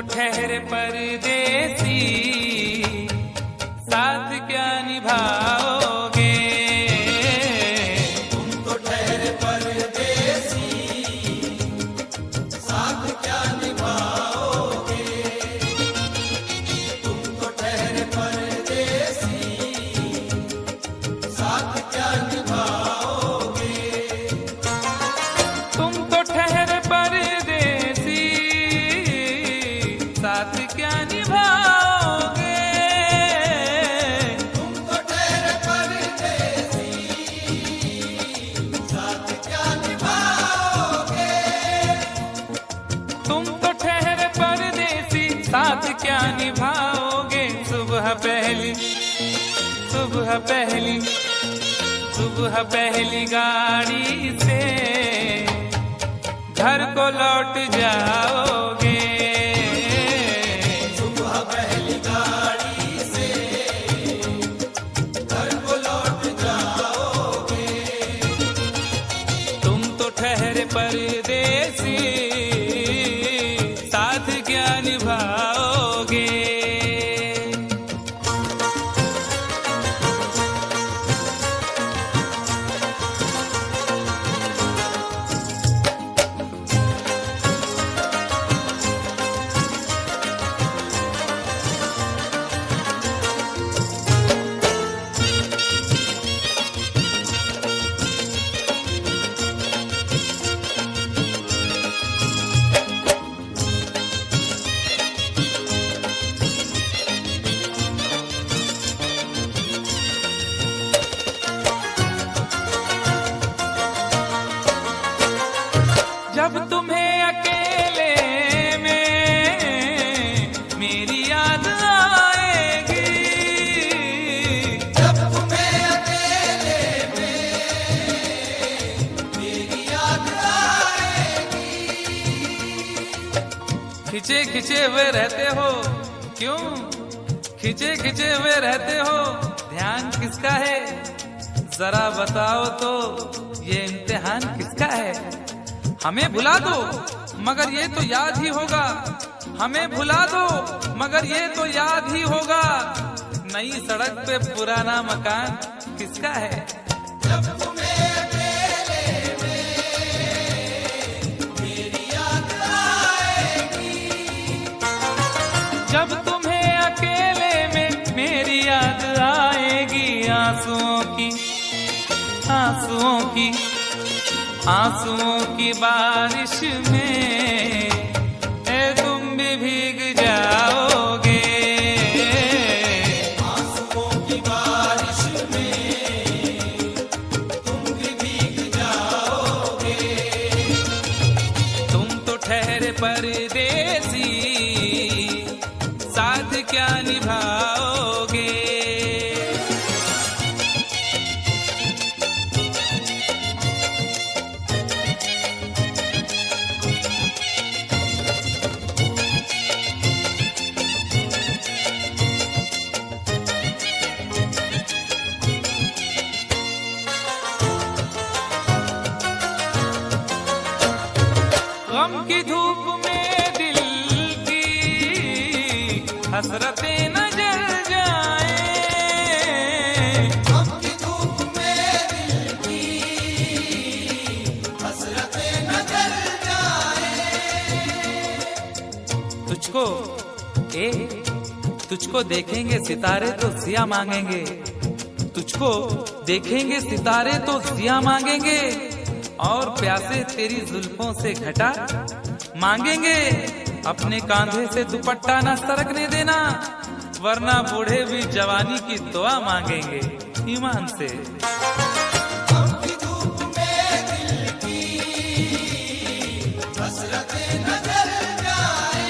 ठहरे परदेसी, साथ क्या निभाओगे? तुम तो ठहरे परदेसी, साथ क्या निभाओगे? तुम तो ठहरे परदेसी, साथ क्या निभाओगे? तुम तो ठहरे परदेसी, साथ क्या निभाओगे? तुम तो ठहरे परदेसी, साथ क्या निभाओगे? तुम तो ठहरे परदेसी, साथ क्या निभाओगे? सुबह पहली गाड़ी से घर को लौट जाओगे। सुबह पहली गाड़ी से घर को लौट जाओगे। तुम तो ठहरे परदेसी, साथ क्या निभाओगे? जब तुम्हें अकेले में मेरी याद आएगी, जब तुम्हें अकेले में मेरी याद आएगी। खिंचे खिंचे हुए रहते हो क्यों? खिंचे खिंचे हुए रहते हो, ध्यान किसका है? जरा बताओ तो, ये इम्तिहान किसका है? हमें भुला दो मगर ये तो याद ही होगा, हमें भुला दो मगर ये तो याद ही होगा। नई सड़क पे पुराना मकान किसका है? जब तुम्हें अकेले में मेरी याद आएगी। जब तुम्हें अकेले में मेरी याद आएगी, आंसुओं की बारिश में तुम भी भीग जाओगे। आंसुओं की बारिश में तुम भी भीग जाओगे। तुम तो ठहरे परदेसी, साथ क्या निभाओगे? गम की धूप में दिल की हसरतें न जल जाए। गम की धूप में दिल की हसरतें न जल जाए। तुझको देखेंगे सितारे तो जिया मांगेंगे, तुझको देखेंगे सितारे तो जिया मांगेंगे, और प्यासे तेरी जुल्फों से घटा मांगेंगे। अपने कांधे से दुपट्टा न सरकने देना, वरना बूढ़े भी जवानी की दुआ मांगेंगे ईमान से। गम की धूप में दिल की हसरतें न जल जाए।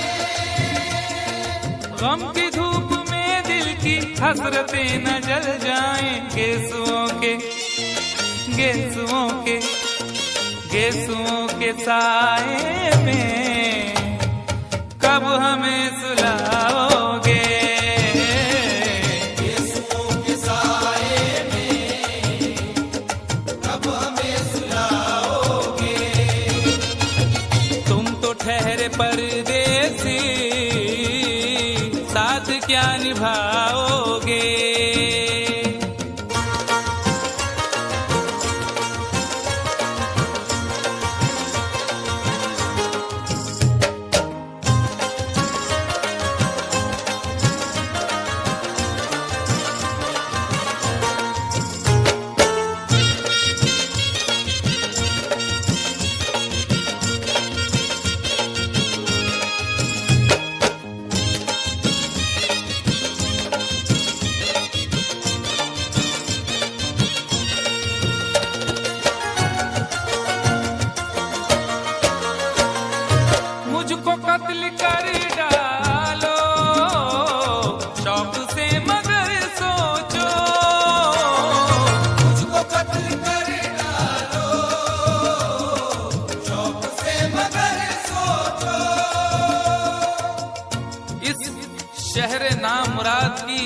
गम की धूप में दिल की हसरतें न जल जाएं। गेसुओं के साए में कब हमें सुलाओगे? गेसुओं के साए में कब हमें सुलाओगे? तुम तो ठहरे परदेसी, क्या निभाओगे। मुझको कत्ल कर डालो शौक से मगर सोचो। मुझको कत्ल कर डालो शौक से मगर सोचो। इस शहर नामुराद की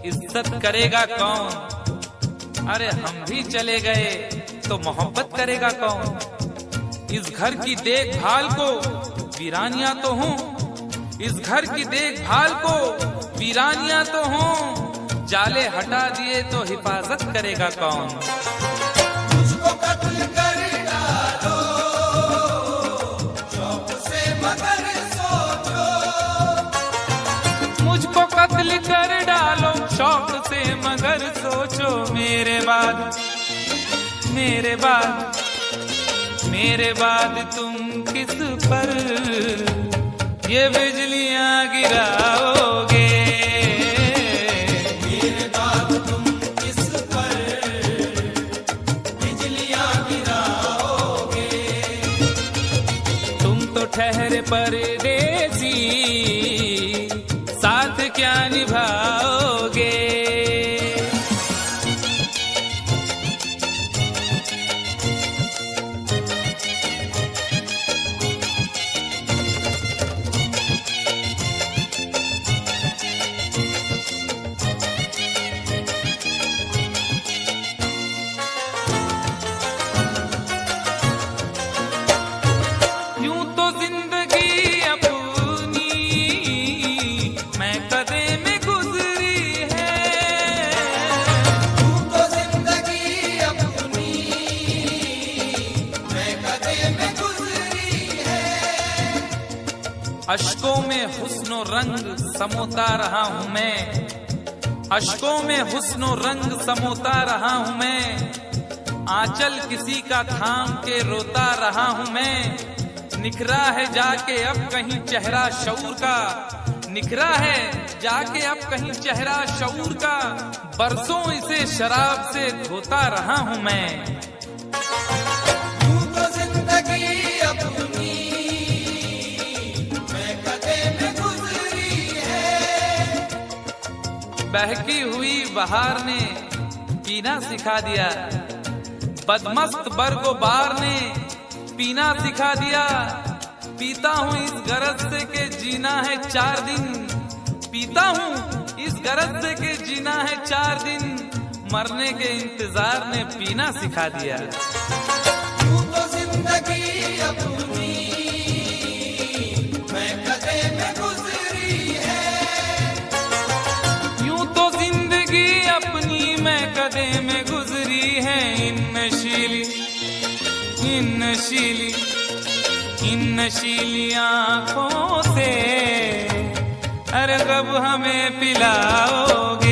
इज्जत करेगा कौन। अरे हम भी चले गए तो मोहब्बत करेगा कौन। इस घर की देखभाल को वीरानियां तो हूँ, इस घर की देखभाल को वीरानियां तो हूँ। जाले हटा दिए तो हिफाजत करेगा कौन। मुझको कत्ल कर डालो शौक से मगर सोचो। मुझको कत्ल कर डालो शौक से मगर सोचो। मेरे बाद तुम किस पर ये बिजलियां गिराओगे। मेरे बाद तुम किस पर बिजलियां गिराओगे। तुम तो ठहरे परदेसी साथ क्या निभाओगे। यूं तो जिंदगी अपनी मैं कदे में गुजरी है। यूं तो जिंदगी अपनी मैं कदे में गुजरी है। अश्कों में हुस्नो रंग समोता रहा हूँ मैं, अश्कों में हुस्नो रंग समोता रहा हूँ मैं। आंचल किसी का थाम के रोता रहा हूँ मैं। निखरा है जाके अब कहीं चेहरा शऊर का, निखरा है जाके अब कहीं चेहरा शऊर का। बरसों इसे शराब से धोता रहा हूँ मैं। यूं तो जिंदगी अपनी मैं कदे में गुजरी है। बहकी हुई बहार ने पीना सिखा दिया, बदमस्त बरगो बार ने पीना सिखा दिया। पीता हूँ इस गरज से के जीना है 4 दिन, पीता हूँ इस गरज से के जीना है 4 दिन। मरने के इंतजार ने पीना सिखा दिया। यूं तो जिंदगी अपनी मैं कदे में गुजरी है। यूं तो जिंदगी अपनी मैं कदे में गुजरी है। इन नशीली आंखों से अरे कब हमें पिलाओगे।